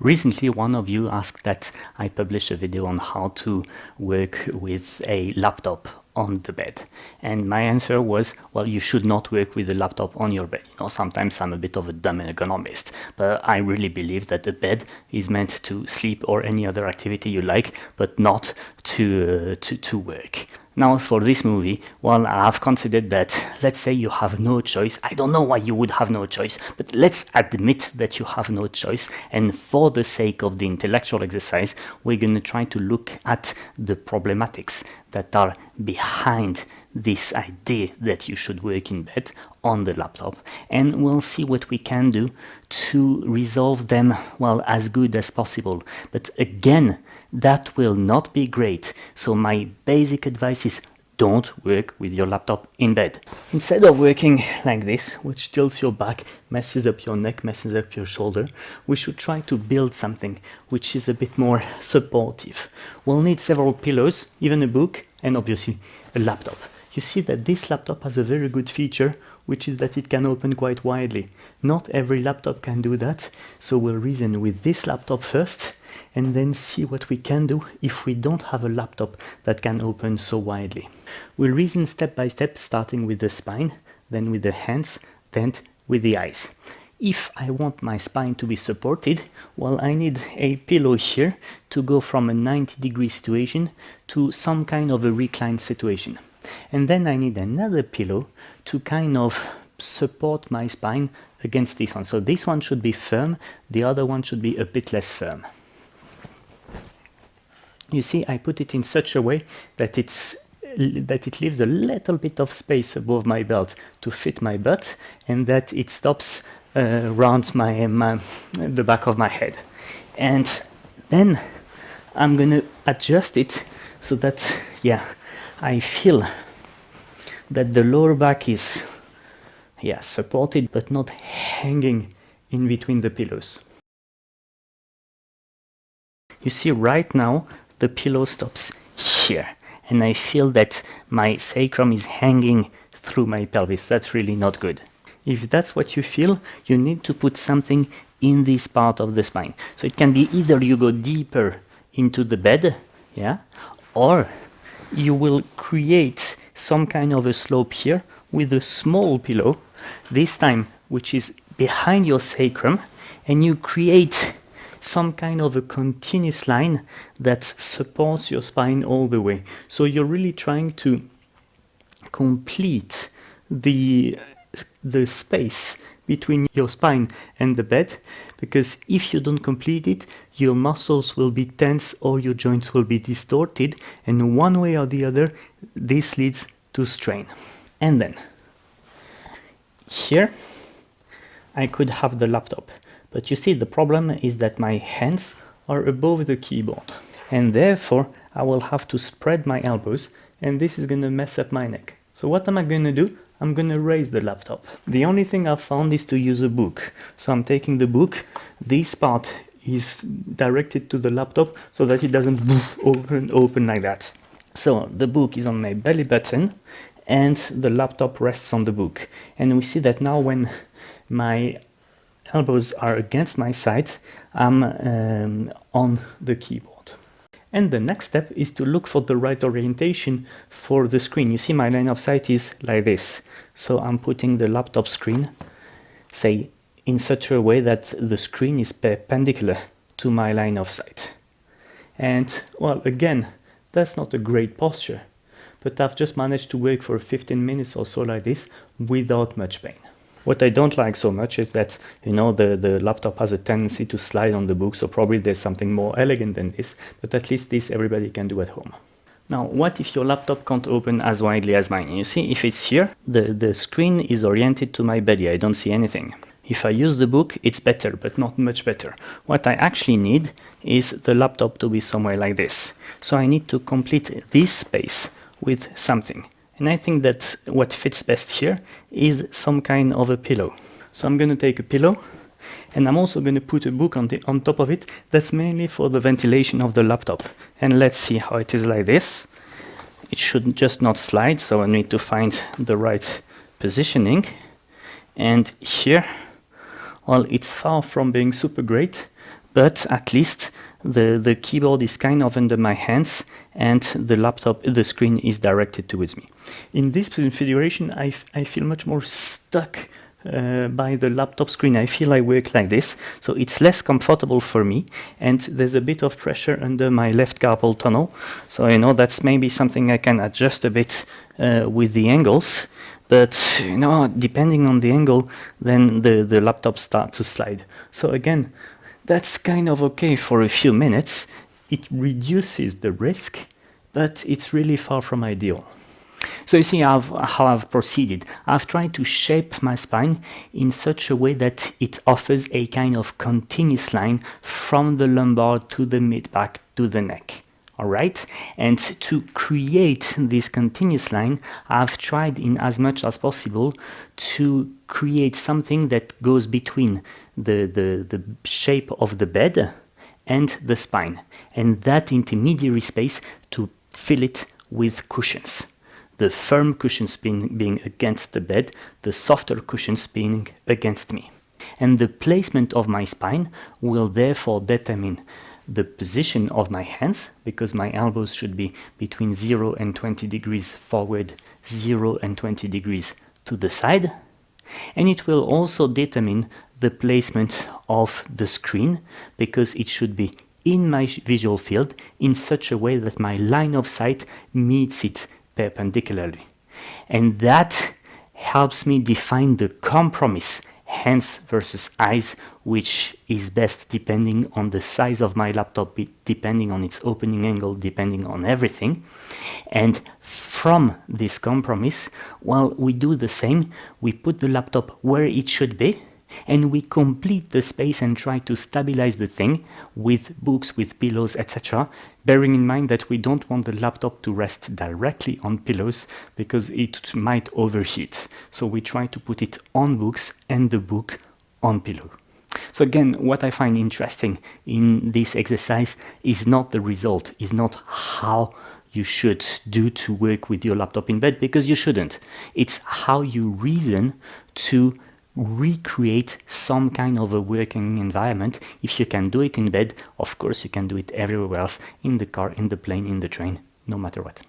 Recently, one of you asked that I publish a video on how to work with a laptop on the bed. And my answer was, well, you should not work with a laptop on your bed. Sometimes I'm a bit of a dumb ergonomist, but I really believe that the bed is meant to sleep or any other activity you like, but not to work. Now, for this movie, well, I've considered that, let's say you have no choice. I don't know why you would have no choice, but let's admit that you have no choice. And for the sake of the intellectual exercise, we're going to try to look at the problematics that are behind this idea that you should work in bed on the laptop. And we'll see what we can do to resolve them, well, as good as possible. But again, that will not be great. So my basic advice is don't work with your laptop in bed. Instead of working like this, which tilts your back, messes up your neck, messes up your shoulder, we should try to build something which is a bit more supportive. We'll need several pillows, even a book, and obviously a laptop. You see that this laptop has a very good feature, which is that it can open quite widely. Not every laptop can do that, so we'll reason with this laptop first, and then see what we can do if we don't have a laptop that can open so widely. We'll reason step by step, starting with the spine, then with the hands, then with the eyes. If I want my spine to be supported, well, I need a pillow here to go from a 90-degree situation to some kind of a reclined situation. And then I need another pillow to kind of support my spine against this one. So this one should be firm, the other one should be a bit less firm. You see, I put it in such a way that it leaves a little bit of space above my belt to fit my butt, and that it stops around the back of my head. And then I'm gonna adjust it so that, yeah, I feel that the lower back is, yeah, supported but not hanging in between the pillows. You see, right now the pillow stops here, and I feel that my sacrum is hanging through my pelvis. That's really not good. If that's what you feel, you need to put something in this part of the spine. So it can be either you go deeper into the bed, yeah, or you will create some kind of a slope here with a small pillow, this time which is behind your sacrum, and you create some kind of a continuous line that supports your spine all the way. So you're really trying to complete the space between your spine and the bed, because if you don't complete it, your muscles will be tense or your joints will be distorted, and one way or the other, this leads to strain. And then, here, I could have the laptop. But you see, the problem is that my hands are above the keyboard, and therefore I will have to spread my elbows, and this is going to mess up my neck. So what am I going to do? I'm going to raise the laptop. The only thing I've found is to use a book. So I'm taking the book. This part is directed to the laptop so that it doesn't open like that. So the book is on my belly button, and the laptop rests on the book. And we see that now when my elbows are against my sides, I'm on the keyboard. And the next step is to look for the right orientation for the screen. You see, my line of sight is like this. So I'm putting the laptop screen, say, in such a way that the screen is perpendicular to my line of sight. And, well, again, that's not a great posture, but I've just managed to work for 15 minutes or so like this without much pain. What I don't like so much is that, the laptop has a tendency to slide on the book, so probably there's something more elegant than this, but at least this everybody can do at home. Now, what if your laptop can't open as widely as mine? You see, if it's here, the screen is oriented to my belly, I don't see anything. If I use the book, it's better, but not much better. What I actually need is the laptop to be somewhere like this. So I need to complete this space with something. And I think that what fits best here is some kind of a pillow. So I'm going to take a pillow, and I'm also going to put a book on top of it. That's mainly for the ventilation of the laptop. And let's see how it is like this. It should just not slide, so I need to find the right positioning. And here, well, it's far from being super great, but at least the keyboard is kind of under my hands and the screen is directed towards me. In this configuration, I feel much more stuck by the laptop screen. I feel I work like this, so it's less comfortable for me, and there's a bit of pressure under my left carpal tunnel, so you know that's maybe something I can adjust a bit with the angles, but you know, depending on the angle, then the laptop starts to slide. So again, that's kind of okay for a few minutes. It reduces the risk, but it's really far from ideal. So you see how I've proceeded. I've tried to shape my spine in such a way that it offers a kind of continuous line from the lumbar to the mid-back to the neck. All right, and to create this continuous line, I've tried in as much as possible to create something that goes between the shape of the bed and the spine, and that intermediary space to fill it with cushions. The firm cushions being against the bed, the softer cushions being against me. And the placement of my spine will therefore determine the position of my hands, because my elbows should be between 0 and 20 degrees forward, 0 and 20 degrees to the side. And it will also determine the placement of the screen, because it should be in my visual field in such a way that my line of sight meets it perpendicularly. And that helps me define the compromise, hands versus eyes, which is best depending on the size of my laptop, depending on its opening angle, depending on everything. And from this compromise, well, we do the same. We put the laptop where it should be, and we complete the space and try to stabilize the thing with books, with pillows, etc. Bearing in mind that we don't want the laptop to rest directly on pillows because it might overheat. So we try to put it on books and the book on pillow. So again, what I find interesting in this exercise is not the result, is not how you should do to work with your laptop in bed, because you shouldn't. It's how you reason to recreate some kind of a working environment. If you can do it in bed, of course you can do it everywhere else, in the car, in the plane, in the train, no matter what.